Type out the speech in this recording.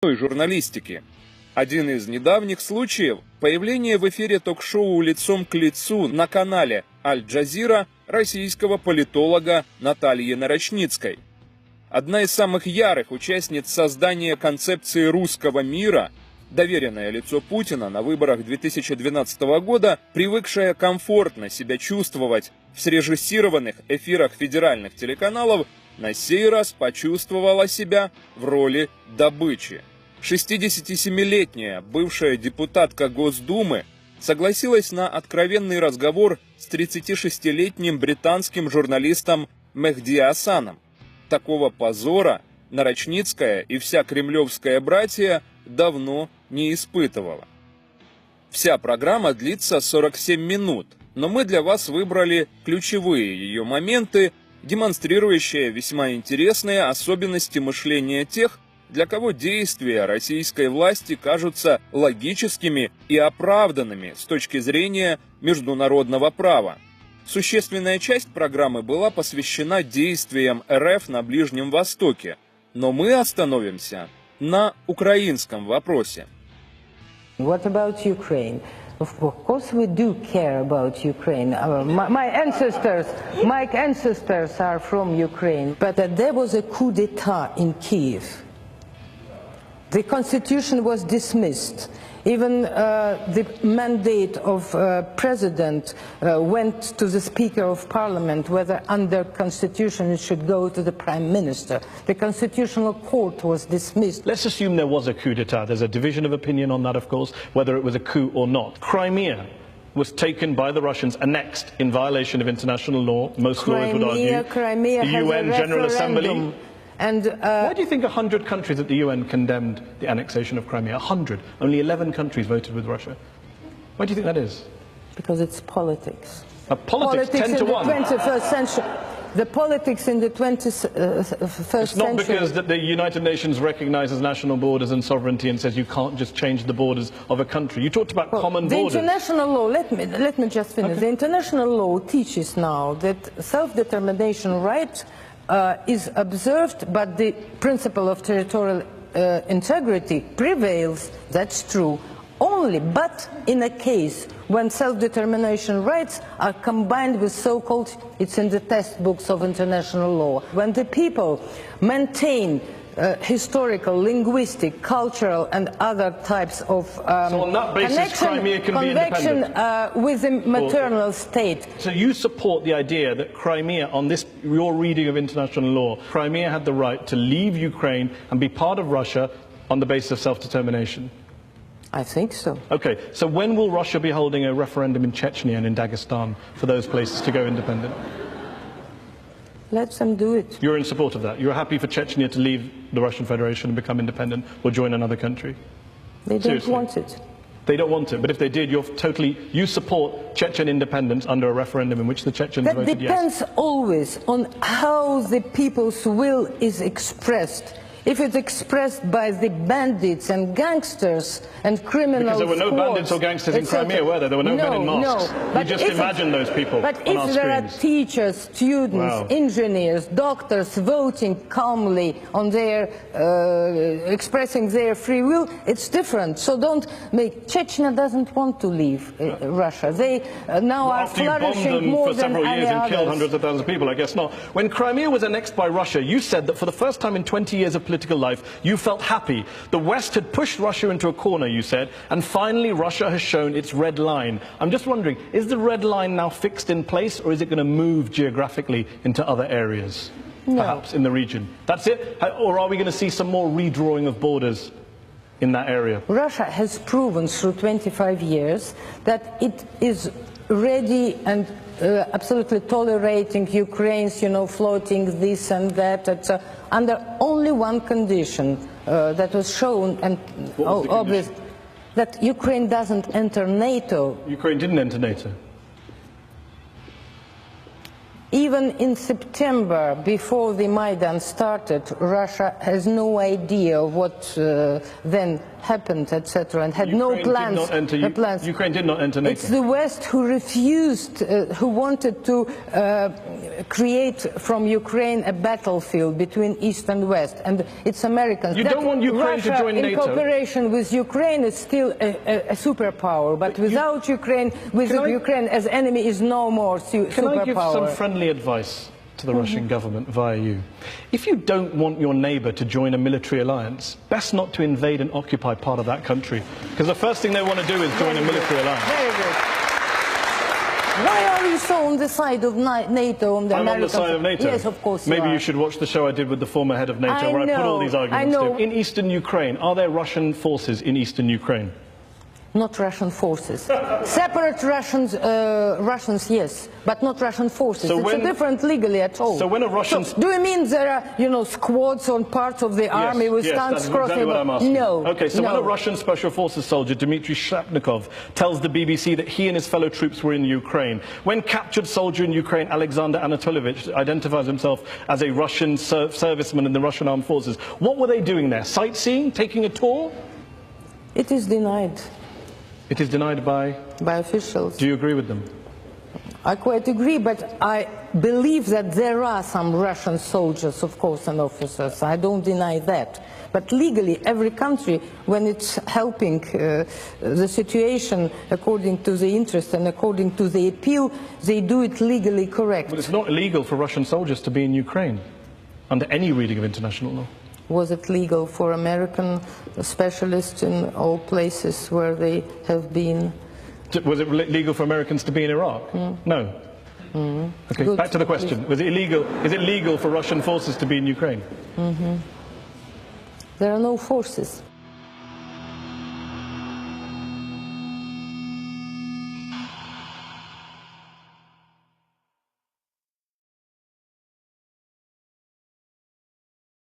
журналистики. Один из недавних случаев – появление в эфире ток-шоу «Лицом к лицу» на канале Джазира российского политолога Натальи Нарочницкой. Одна из самых ярых участниц создания концепции русского мира, доверенное лицо Путина на выборах 2012 года, привыкшая комфортно себя чувствовать в срежиссированных эфирах федеральных телеканалов, на сей раз почувствовала себя в роли добычи. 67-летняя бывшая депутатка Госдумы согласилась на откровенный разговор с 36-летним британским журналистом Мехди Асаном. Такого позора Нарочницкая и вся кремлевская братья давно не испытывала. Вся программа длится 47 минут, но мы для вас выбрали ключевые ее моменты, демонстрирующие весьма интересные особенности мышления тех, для кого действия российской власти кажутся логическими и оправданными с точки зрения международного права. Существенная часть программы была посвящена действиям РФ на Ближнем Востоке, но мы остановимся на украинском вопросе. What about Ukraine? Of course we do care about Ukraine. My ancestors are from Ukraine. But there was a coup d'etat in Kiev. The constitution was dismissed. Even the mandate of president went to the Speaker of Parliament, whether under constitution it should go to the Prime Minister. The Constitutional Court was dismissed. Let's assume there was a coup d'etat. There's a division of opinion on that, of course, whether it was a coup or not. Crimea was taken by the Russians, annexed in violation of international law. Most lawyers would argue. Crimea the UN General Assembly. And, why do you think 100 countries at the UN condemned the annexation of Crimea? 100. Only 11 countries voted with Russia. Why do you think that is? Because it's politics. Politics 10 to 1. The 21st century. The politics in the 21st century. It's not because that the United Nations recognizes national borders and sovereignty and says you can't just change the borders of a country. You talked about common borders. The international law, let me just finish. Okay. The international law teaches now that self-determination right is observed, but the principle of territorial integrity prevails. That's true. Only, but in a case when self-determination rights are combined with so-called, it's in the textbooks of international law, when the people maintain historical, linguistic, cultural and other types of so on that basis, Crimea can be independent? With the maternal state. So you support the idea that Crimea, on this, your reading of international law, Crimea had the right to leave Ukraine and be part of Russia on the basis of self-determination? I think so. Okay, so when will Russia be holding a referendum in Chechnya and in Dagestan for those places to go independent? Let them do it. You're in support of that? You're happy for Chechnya to leave the Russian Federation and become independent or join another country? They don't Seriously? want it. They don't want it, but if they did, you support Chechen independence under a referendum in which the Chechens that voted yes? That depends always on how the people's will is expressed. If it's expressed by the bandits and gangsters and criminals. Because there were no bandits or gangsters in Crimea, were there? There were no men in masks. No, you just imagine those people But on if our there are screens. teachers, students, engineers, doctors voting calmly on their, expressing their free will, it's different. So don't make, Chechnya doesn't want to leave Russia. They now are flourishing more than any others. After you bombed them for several years and killed hundreds of thousands of people, I guess not. When Crimea was annexed by Russia, you said that for the first time in 20 years of political life, you felt happy. The West had pushed Russia into a corner, you said, and finally Russia has shown its red line. I'm just wondering, is the red line now fixed in place, or is it going to move geographically into other areas, perhaps in the region? That's it? Or are we going to see some more redrawing of borders in that area? Russia has proven through 25 years that it is ready and absolutely tolerating Ukraine's, floating this and that, under only one condition that was shown and obvious, that Ukraine doesn't enter NATO. Ukraine didn't enter NATO. Even in September, before the Maidan started, Russia has no idea of what then happened, etc., and had no plans. Ukraine did not enter NATO. It's the West who refused, who wanted to create from Ukraine a battlefield between East and West, and it's Americans. You don't want Ukraine Russia, to join NATO. in cooperation with Ukraine, is still a superpower, but without Ukraine, Ukraine as enemy, is no more superpower. Can I give some friendly advice to the Russian government via you? If you don't want your neighbour to join a military alliance, best not to invade and occupy part of that country, because the first thing they want to do is join a military alliance. Very good. Why are you so on the side of NATO? I'm on the side of NATO? Yes, of course. Maybe you should watch the show I did with the former head of NATO, where I put all these arguments to. In eastern Ukraine, are there Russian forces in eastern Ukraine? Not Russian forces. Separate Russians, yes, but not Russian forces. So it's different legally at all. So when a Russian... do you mean there are, squads on parts of the army with tanks crossing? Exactly what I'm asking. No. Okay, so when a Russian Special Forces soldier, Dmitry Shlapnikov, tells the BBC that he and his fellow troops were in Ukraine, when captured soldier in Ukraine, Alexander Anatolovich, identifies himself as a Russian serviceman in the Russian armed forces, what were they doing there? Sightseeing? Taking a tour? It is denied. It is denied by? By officials. Do you agree with them? I quite agree, but I believe that there are some Russian soldiers, of course, and officers. I don't deny that. But legally, every country, when it's helping the situation according to the interest and according to the appeal, they do it legally correct. But it's not illegal for Russian soldiers to be in Ukraine, under any reading of international law. Was it legal for American specialists in all places where they have been? Was it legal for Americans to be in Iraq? No. Okay, good. Back to the question. Was it illegal? Is it legal for Russian forces to be in Ukraine? There are no forces.